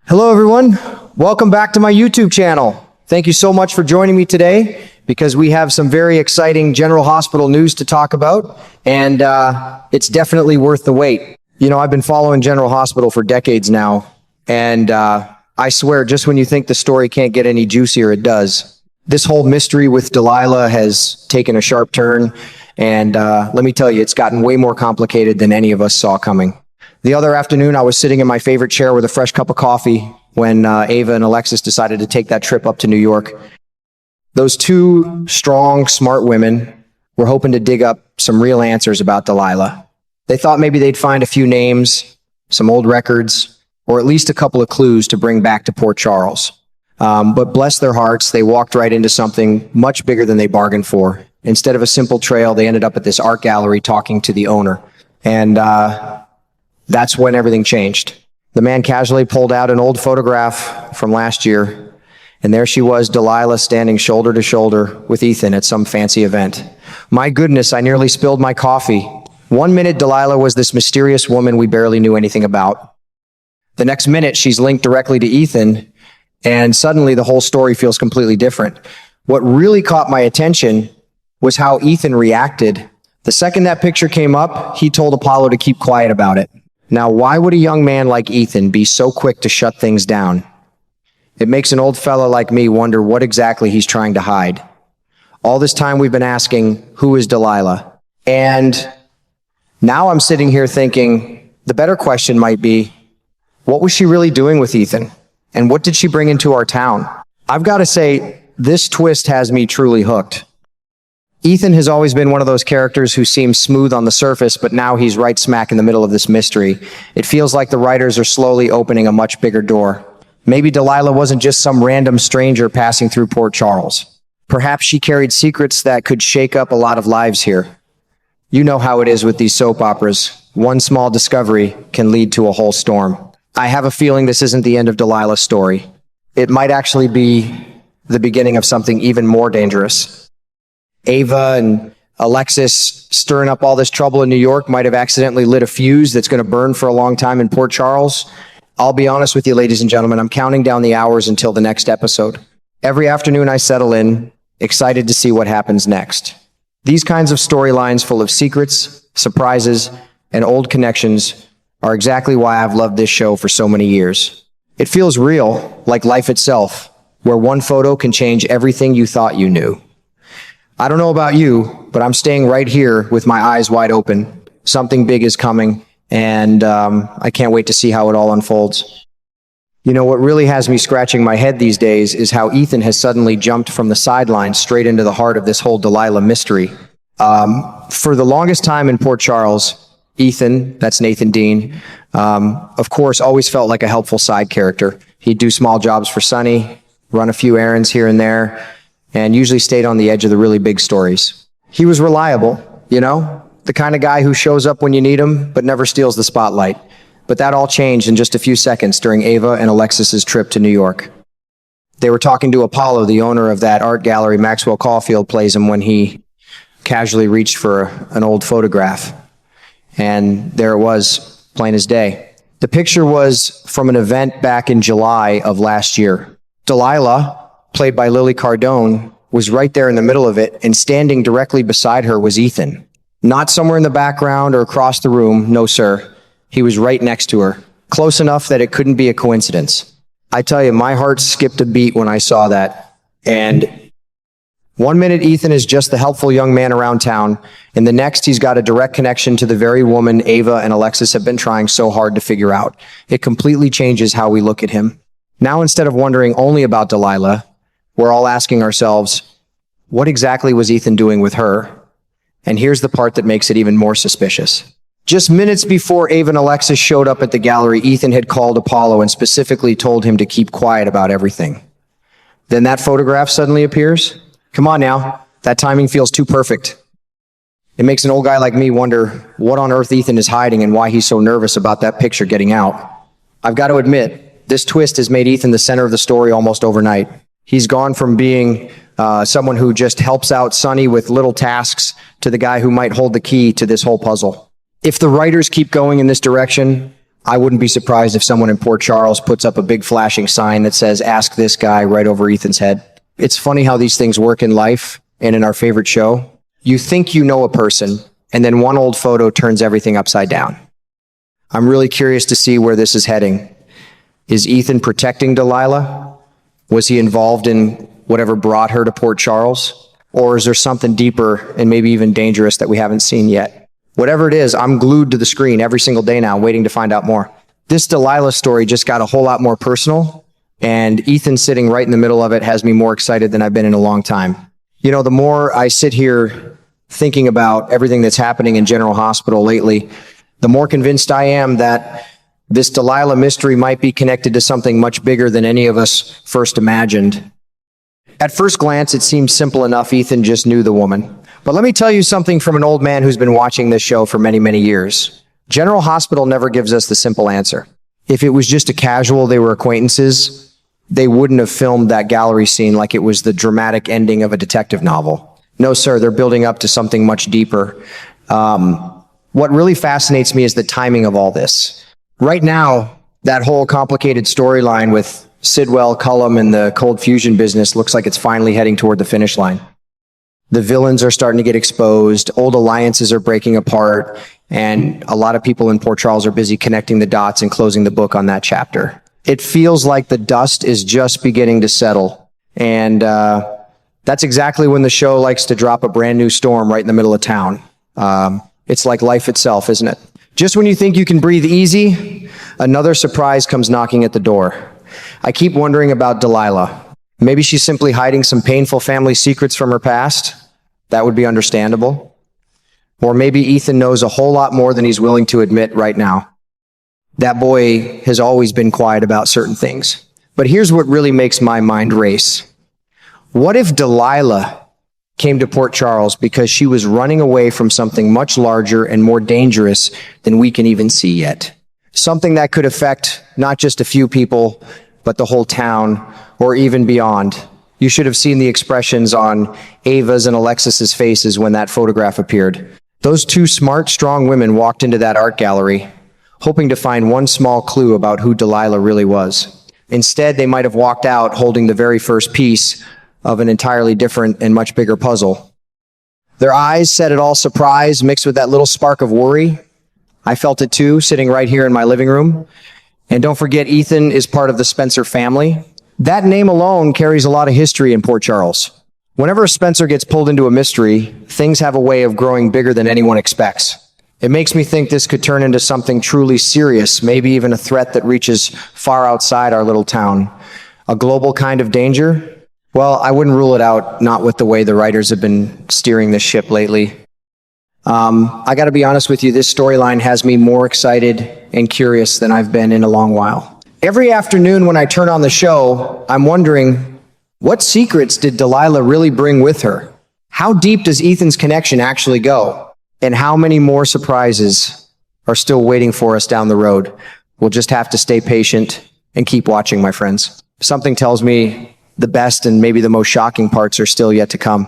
Hello everyone, welcome back to my YouTube channel. Thank you so much for joining me today because we have some very exciting General Hospital news to talk about, and it's definitely worth the wait. You know, I've been following General Hospital for decades now, and I swear just when you think the story can't get any juicier, it does. This whole mystery with Delilah has taken a sharp turn, and let me tell you, it's gotten way more complicated than any of us saw coming. The other afternoon, I was sitting in my favorite chair with a fresh cup of coffee when Ava and Alexis decided to take that trip up to New York. Those two strong, smart women were hoping to dig up some real answers about Delilah. They thought maybe they'd find a few names, some old records, or at least a couple of clues to bring back to Port Charles. But bless their hearts, they walked right into something much bigger than they bargained for. Instead of a simple trail, they ended up at this art gallery talking to the owner. And that's when everything changed. The man casually pulled out an old photograph from last year, and there she was, Delilah, standing shoulder to shoulder with Ethan at some fancy event. My goodness, I nearly spilled my coffee. 1 minute, Delilah was this mysterious woman we barely knew anything about. The next minute, she's linked directly to Ethan, and suddenly the whole story feels completely different. What really caught my attention was how Ethan reacted. The second that picture came up, he told Apollo to keep quiet about it. Now, why would a young man like Ethan be so quick to shut things down? It makes an old fella like me wonder what exactly he's trying to hide. All this time we've been asking, who is Delilah? And now I'm sitting here thinking, the better question might be, what was she really doing with Ethan? And what did she bring into our town? I've got to say, this twist has me truly hooked. Ethan has always been one of those characters who seems smooth on the surface, but now he's right smack in the middle of this mystery. It feels like the writers are slowly opening a much bigger door. Maybe Delilah wasn't just some random stranger passing through Port Charles. Perhaps she carried secrets that could shake up a lot of lives here. You know how it is with these soap operas. One small discovery can lead to a whole storm. I have a feeling this isn't the end of Delilah's story. It might actually be the beginning of something even more dangerous. Ava and Alexis stirring up all this trouble in New York might have accidentally lit a fuse that's going to burn for a long time in Port Charles. I'll be honest with you, ladies and gentlemen, I'm counting down the hours until the next episode. Every afternoon I settle in, excited to see what happens next. These kinds of storylines full of secrets, surprises, and old connections are exactly why I've loved this show for so many years. It feels real, like life itself, where one photo can change everything you thought you knew. I don't know about you, but I'm staying right here with my eyes wide open. Something big is coming, and I can't wait to see how it all unfolds. You know, what really has me scratching my head these days is how Ethan has suddenly jumped from the sidelines straight into the heart of this whole Delilah mystery. For the longest time in Port Charles, Ethan, that's Nathan Dean, of course, always felt like a helpful side character. He'd do small jobs for Sonny, run a few errands here and there, and usually stayed on the edge of the really big stories. He was reliable, you know, the kind of guy who shows up when you need him, but never steals the spotlight. But that all changed in just a few seconds during Ava and Alexis's trip to New York. They were talking to Apollo, the owner of that art gallery Maxwell Caulfield plays him, when he casually reached for an old photograph. And there it was, plain as day. The picture was from an event back in July of last year. Delilah, played by Lily Cardone, was right there in the middle of it, and standing directly beside her was Ethan. Not somewhere in the background or across the room, no sir. He was right next to her, close enough that it couldn't be a coincidence. I tell you, my heart skipped a beat when I saw that. And 1 minute Ethan is just the helpful young man around town, and the next he's got a direct connection to the very woman Ava and Alexis have been trying so hard to figure out. It completely changes how we look at him. Now, instead of wondering only about Delilah, we're all asking ourselves, what exactly was Ethan doing with her? And here's the part that makes it even more suspicious. Just minutes before Ava and Alexis showed up at the gallery, Ethan had called Apollo and specifically told him to keep quiet about everything. Then that photograph suddenly appears. Come on now, that timing feels too perfect. It makes an old guy like me wonder what on earth Ethan is hiding and why he's so nervous about that picture getting out. I've got to admit, this twist has made Ethan the center of the story almost overnight. He's gone from being someone who just helps out Sonny with little tasks to the guy who might hold the key to this whole puzzle. If the writers keep going in this direction, I wouldn't be surprised if someone in Port Charles puts up a big flashing sign that says, "Ask this guy," right over Ethan's head. It's funny how these things work in life and in our favorite show. You think you know a person, and then one old photo turns everything upside down. I'm really curious to see where this is heading. Is Ethan protecting Delilah? Was he involved in whatever brought her to Port Charles? Or is there something deeper and maybe even dangerous that we haven't seen yet? Whatever it is, I'm glued to the screen every single day now, waiting to find out more. This Delilah story just got a whole lot more personal, and Ethan sitting right in the middle of it has me more excited than I've been in a long time. You know, the more I sit here thinking about everything that's happening in General Hospital lately, the more convinced I am that this Delilah mystery might be connected to something much bigger than any of us first imagined. At first glance, it seemed simple enough. Ethan just knew the woman. But let me tell you something from an old man who's been watching this show for many, many years. General Hospital never gives us the simple answer. If it was just a casual, they were acquaintances, they wouldn't have filmed that gallery scene like it was the dramatic ending of a detective novel. No, sir, they're building up to something much deeper. What really fascinates me is the timing of all this. Right now, that whole complicated storyline with Sidwell, Cullum, and the cold fusion business looks like it's finally heading toward the finish line. The villains are starting to get exposed, old alliances are breaking apart, and a lot of people in Port Charles are busy connecting the dots and closing the book on that chapter. It feels like the dust is just beginning to settle, and that's exactly when the show likes to drop a brand new storm right in the middle of town. It's like life itself, isn't it? Just when you think you can breathe easy, another surprise comes knocking at the door. I keep wondering about Delilah. Maybe she's simply hiding some painful family secrets from her past. That would be understandable. Or maybe Ethan knows a whole lot more than he's willing to admit right now. That boy has always been quiet about certain things. But here's what really makes my mind race. What if Delilah came to Port Charles because she was running away from something much larger and more dangerous than we can even see yet? Something that could affect not just a few people, but the whole town, or even beyond. You should have seen the expressions on Ava's and Alexis's faces when that photograph appeared. Those two smart, strong women walked into that art gallery, hoping to find one small clue about who Delilah really was. Instead, they might have walked out holding the very first piece of an entirely different and much bigger puzzle. Their eyes said it all surprise mixed with that little spark of worry. I felt it too, sitting right here in my living room. And don't forget, Ethan is part of the Spencer family. That name alone carries a lot of history in Port Charles. Whenever a Spencer gets pulled into a mystery, things have a way of growing bigger than anyone expects. It makes me think this could turn into something truly serious, maybe even a threat that reaches far outside our little town. A global kind of danger? Well, I wouldn't rule it out, not with the way the writers have been steering this ship lately. I gotta be honest with you, this storyline has me more excited and curious than I've been in a long while. Every afternoon when I turn on the show, I'm wondering, what secrets did Delilah really bring with her? How deep does Ethan's connection actually go? And how many more surprises are still waiting for us down the road? We'll just have to stay patient and keep watching, my friends. Something tells me the best and maybe the most shocking parts are still yet to come.